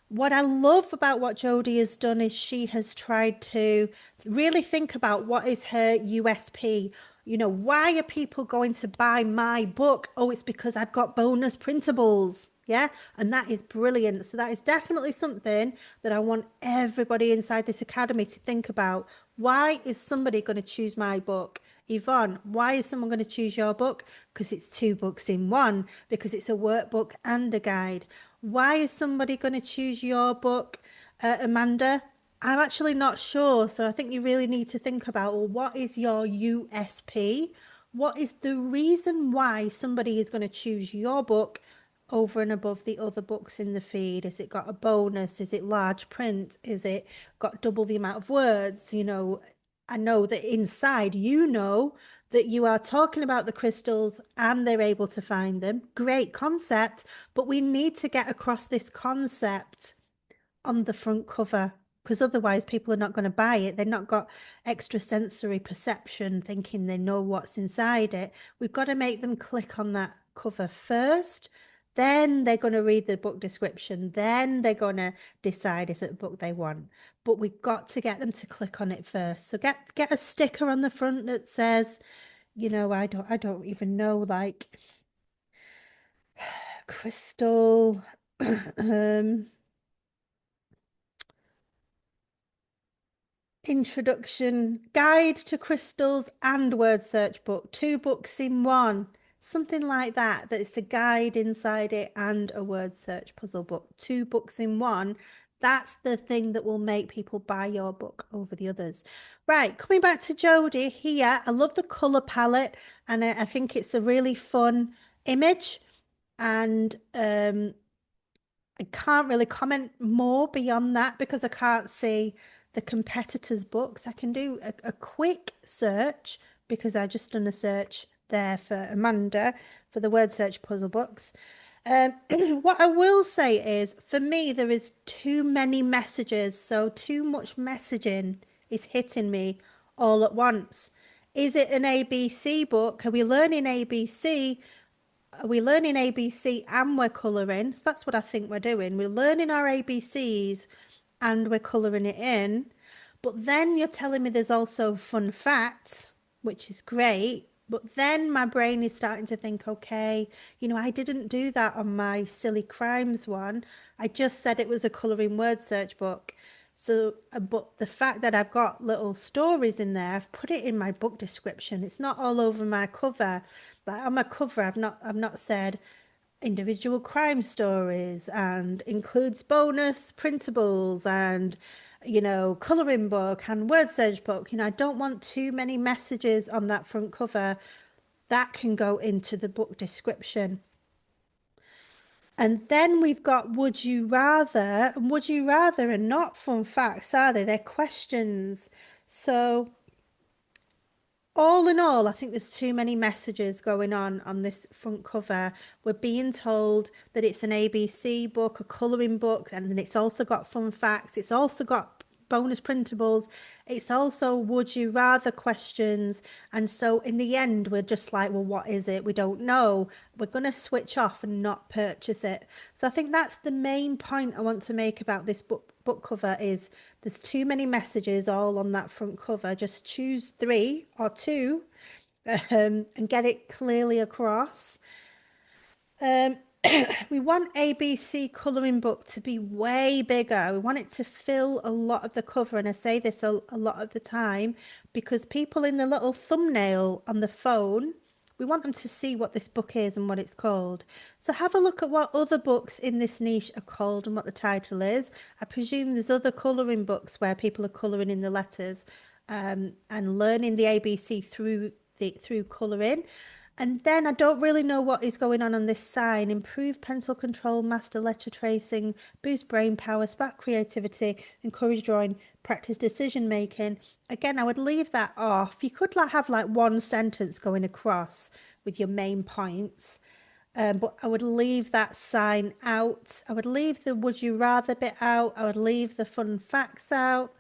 What I love about what Jody has done is she has tried to really think about what is her USP. You know, why are people going to buy my book? Oh, it's because I've got bonus printables. Yeah. And that is brilliant. So that is definitely something that I want everybody inside this academy to think about. Why is somebody going to choose my book? Yvonne, why is someone going to choose your book? Because it's 2 books in one, because it's a workbook and a guide. Why is somebody going to choose your book, Amanda? I'm actually not sure. So I think you really need to think about, well, what is your USP? What is the reason why somebody is going to choose your book over and above the other books in the feed? Is it got a bonus? Is it large print? Is it got double the amount of words? You know, I know that inside, you know that you are talking about the crystals and they're able to find them. Great concept, but we need to get across this concept on the front cover, because otherwise people are not going to buy it. They've not got extra sensory perception thinking they know what's inside it. We've got to make them click on that cover first. Then they're going to read the book description. Then they're going to decide is it a book they want. But we've got to get them to click on it first. So get a sticker on the front that says, you know, I don't even know, like crystal introduction guide to crystals and word search book, 2 books in one, something like that. That it's a guide inside it and a word search puzzle book, 2 books in one. That's the thing that will make people buy your book over the others. Right, coming back to Jody here, I love the color palette, and I think it's a really fun image. And I can't really comment more beyond that because I can't see the competitors' books. I can do a quick search because I just done a search there for Amanda for the word search puzzle books. What I will say is, for me, there is too many messages, so too much messaging is hitting me all at once. Is it an ABC book? Are we learning ABC? Are we learning ABC and we're colouring? So that's what I think we're doing. We're learning our ABCs and we're colouring it in. But then you're telling me there's also fun facts, which is great. But then my brain is starting to think, okay, I didn't do that on my silly crimes one. I just said it was a colouring word search book. So, but the fact that I've got little stories in there, I've put it in my book description. It's not all over my cover. Like on my cover, I've not said individual crime stories and includes bonus principles and colouring book and word search book. I don't want too many messages on that front cover. That can go into the book description. And then we've got would you rather, and would you rather are not fun facts, are they? They're questions. So all in all, I think there's too many messages going on this front cover. We're being told that it's an ABC book, a colouring book, and then it's also got fun facts. It's also got bonus printables. It's also would you rather questions. And so in the end, we're just like, well, what is it? We don't know. We're going to switch off and not purchase it. So I think that's the main point I want to make about this book cover is there's too many messages all on that front cover. Just choose 3 or 2 and get it clearly across. We want ABC colouring book to be way bigger. We want it to fill a lot of the cover. And I say this a lot of the time because people in the little thumbnail on the phone, we want them to see what this book is and what it's called. So have a look at what other books in this niche are called and what the title is. I presume there's other colouring books where people are colouring in the letters and learning the ABC through colouring. And then I don't really know what is going on this sign. Improve pencil control, master letter tracing, boost brain power, spark creativity, encourage drawing, practice decision making. Again, I would leave that off. You could have like one sentence going across with your main points. But I would leave that sign out. I would leave the would you rather bit out. I would leave the fun facts out.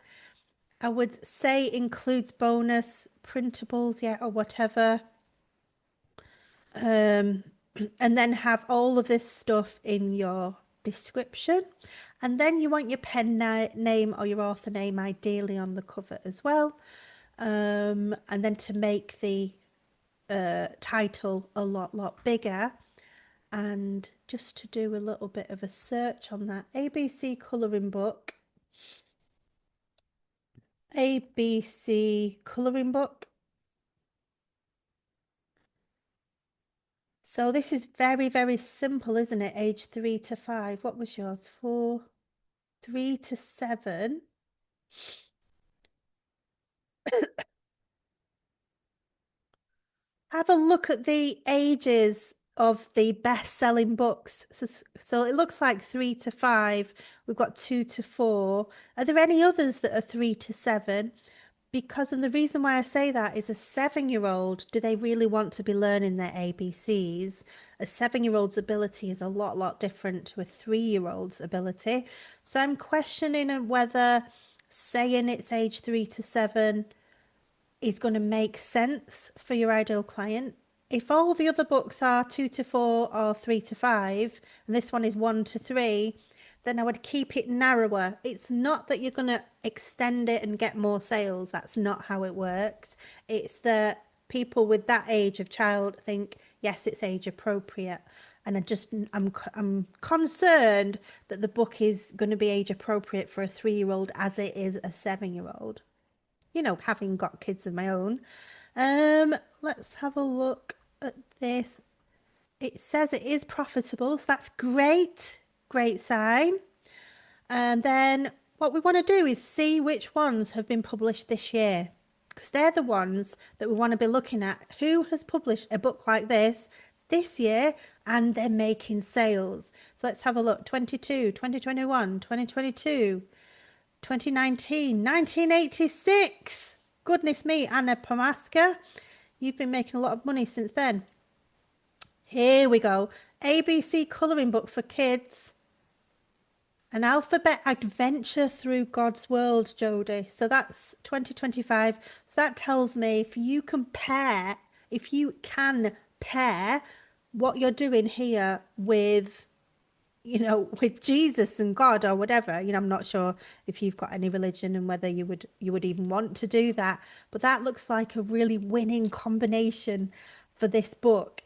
I would say includes bonus printables, yeah, or whatever. And then have all of this stuff in your description. And then you want your pen name or your author name ideally on the cover as well. And then to make the title a lot bigger. And just to do a little bit of a search on that ABC colouring book. ABC colouring book. So this is very simple, isn't it? Age 3 to 5. What was yours? 4, 3 to 7. Have a look at the ages of the best-selling books. So it looks like 3 to 5. We've got 2 to 4. Are there any others that are 3 to 7? Because, and the reason why I say that is a 7-year-old, do they really want to be learning their ABCs? A 7-year-old's ability is a lot different to a 3-year-old's ability. So I'm questioning whether saying it's age 3 to 7 is going to make sense for your ideal client. If all the other books are 2 to 4 or 3 to 5, and this one is 1 to 3, then I would keep it narrower. It's not that you're going to extend it and get more sales. That's not how it works. It's that people with that age of child think, yes, it's age appropriate. And I'm concerned that the book is going to be age appropriate for a 3-year-old as it is a 7-year-old. Having got kids of my own. Let's have a look at this. It says it is profitable, so that's great. Great sign. And then what we want to do is see which ones have been published this year, because they're the ones that we want to be looking at. Who has published a book like this year and they're making sales? So let's have a look. 22, 2021, 2022. 2019, 1986. Goodness me, Anna Pomaska. You've been making a lot of money since then. Here we go. ABC colouring book for kids. An alphabet adventure through God's world, Jody. So that's 2025. So that tells me if you can pair what you're doing here with with Jesus and God or whatever. I'm not sure if you've got any religion and whether you would even want to do that, but that looks like a really winning combination for this book.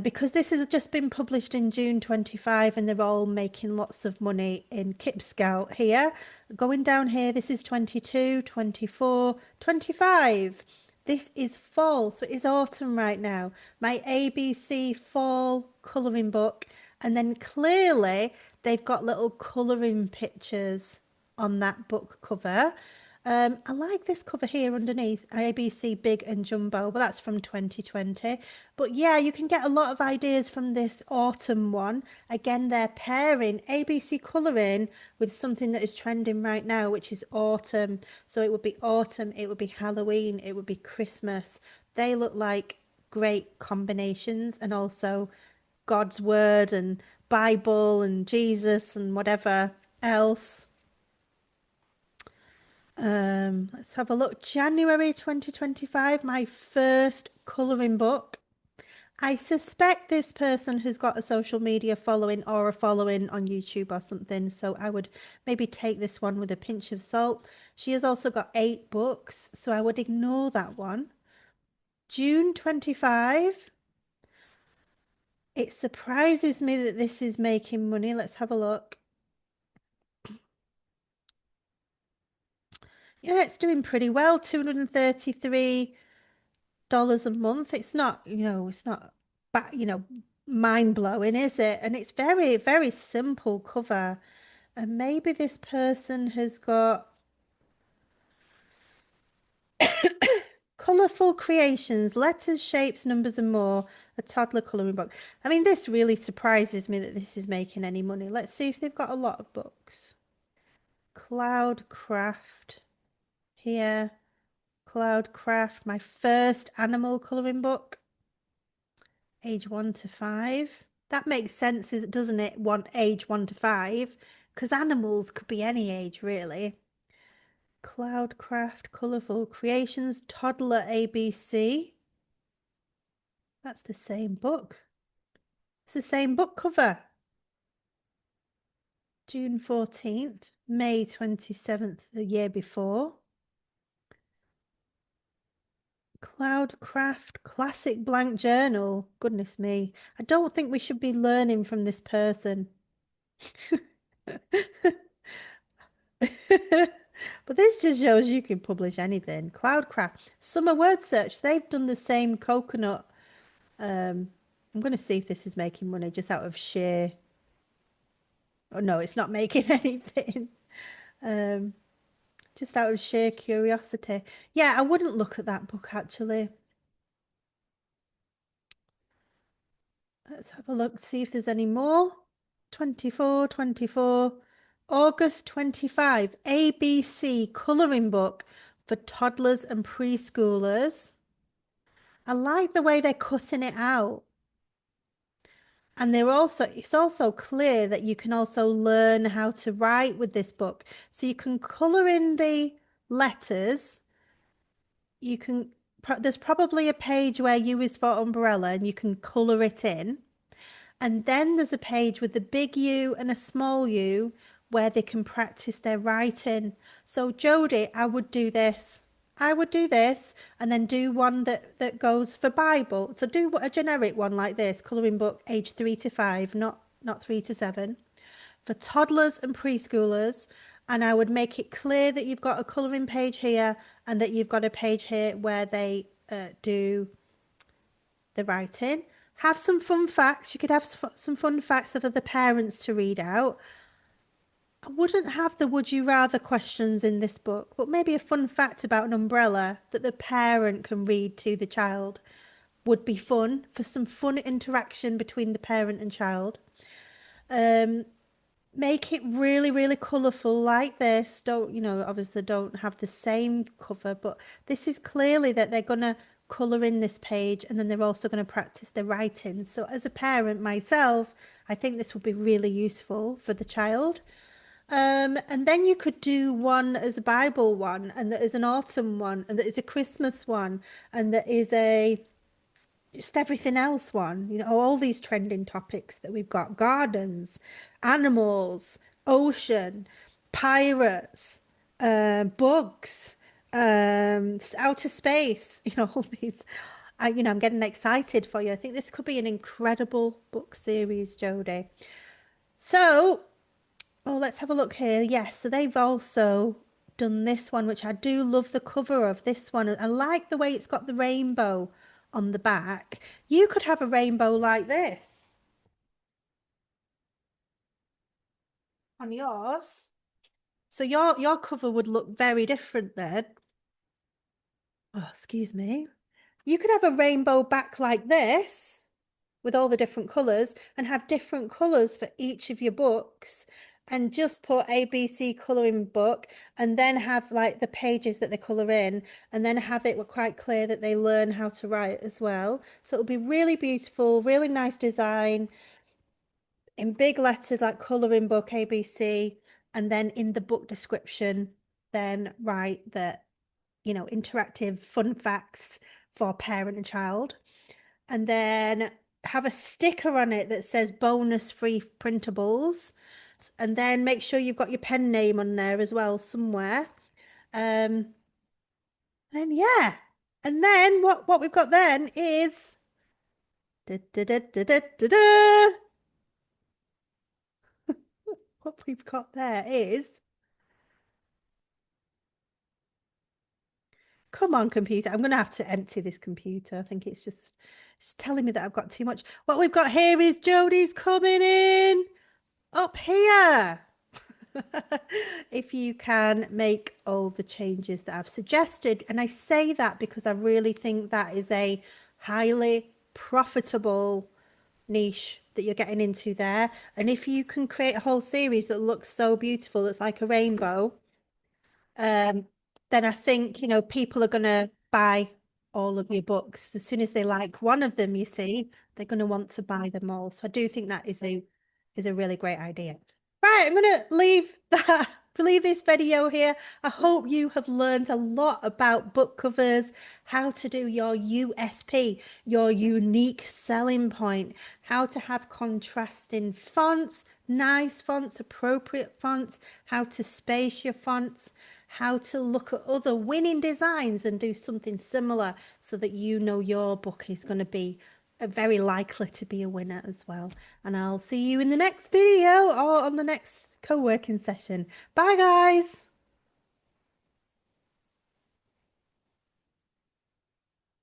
Because this has just been published in June 25 and they're all making lots of money in Kip Scout here. Going down here, this is 22, 24, 25. This is fall, so it is autumn right now. My ABC fall colouring book. And then clearly they've got little colouring pictures on that book cover. I like this cover here underneath, ABC Big and Jumbo, but that's from 2020. But yeah, you can get a lot of ideas from this autumn one. Again, they're pairing ABC colouring with something that is trending right now, which is autumn. So it would be autumn, it would be Halloween, it would be Christmas. They look like great combinations, and also God's word and Bible and Jesus and whatever else. Let's have a look. January 2025, my first colouring book. I suspect this person has got a social media following or a following on YouTube or something, so I would maybe take this one with a pinch of salt. She has also got 8 books, so I would ignore that one. June 25. It surprises me that this is making money. Let's have a look. Yeah, it's doing pretty well. $233 a month. It's not, it's not, mind blowing, is it? And it's very, very simple cover. And maybe this person has got colourful creations, letters, shapes, numbers, and more. A toddler colouring book. I mean, this really surprises me that this is making any money. Let's see if they've got a lot of books. Cloudcraft here. Cloudcraft, my first animal colouring book, age 1 to 5. That makes sense, doesn't it? Age 1 to 5, because animals could be any age, really. Cloudcraft, Colourful Creations, Toddler ABC. That's the same book. It's the same book cover. June 14th, May 27th, the year before. Cloudcraft Classic Blank Journal. Goodness me. I don't think we should be learning from this person. But this just shows you can publish anything. Cloudcraft. Summer Word Search. They've done the same coconut. I'm going to see if this is making money just out of sheer. Oh, no, it's not making anything. Um, just out of sheer curiosity. Yeah, I wouldn't look at that book actually. Let's have a look, see if there's any more. 24, 24, August 25, ABC colouring book for toddlers and preschoolers. I like the way they're cutting it out. And it's also clear that you can also learn how to write with this book. So you can colour in the letters. There's probably a page where U is for umbrella and you can colour it in. And then there's a page with a big U and a small u where they can practice their writing. So Jody, I would do this. I would do this and then do one that goes for Bible. So do a generic one like this, colouring book age 3 to 5, not 3 to 7, for toddlers and preschoolers. And I would make it clear that you've got a colouring page here and that you've got a page here where they do the writing. Have some fun facts. You could have some fun facts for the parents to read out. I wouldn't have the would you rather questions in this book, but maybe a fun fact about an umbrella that the parent can read to the child would be fun for some fun interaction between the parent and child. Make it really, really colourful like this. Obviously don't have the same cover, but this is clearly that they're going to colour in this page and then they're also going to practice their writing. So as a parent myself, I think this would be really useful for the child. And then you could do one as a Bible one, and that is an autumn one, and that is a Christmas one, and that is a just everything else one. You know, all these trending topics that we've got: gardens, animals, ocean, pirates, bugs, outer space. You know, all these. I'm getting excited for you. I think this could be an incredible book series, Jody. So, oh, let's have a look here. Yes, so they've also done this one, which I do love the cover of this one. I like the way it's got the rainbow on the back. You could have a rainbow like this on yours. So your cover would look very different then. Oh, excuse me. You could have a rainbow back like this with all the different colours and have different colours for each of your books and just put ABC colouring book and then have like the pages that they colour in and then have it quite clear that they learn how to write as well. So it'll be really beautiful, really nice design in big letters like colouring book ABC, and then in the book description then write that, interactive fun facts for parent and child, and then have a sticker on it that says bonus free printables, and then make sure you've got your pen name on there as well somewhere. Then yeah, and then what we've got then is da, da, da, da, da, da, da. What we've got there is, come on computer, I'm gonna have to empty this computer. I think it's telling me that I've got too much. What we've got here is Jody's coming in up here. If you can make all the changes that I've suggested. And I say that because I really think that is a highly profitable niche that you're getting into there. And if you can create a whole series that looks so beautiful, it's like a rainbow, um, then I think, people are going to buy all of your books. As soon as they like one of them, you see, they're going to want to buy them all. So I do think that is a really great idea. Right, I'm going to leave this video here. I hope you have learned a lot about book covers, how to do your USP, your unique selling point, how to have contrasting fonts, nice fonts, appropriate fonts, how to space your fonts, how to look at other winning designs and do something similar so that your book is going to be very likely to be a winner as well. And I'll see you in the next video or on the next co-working session. Bye, guys.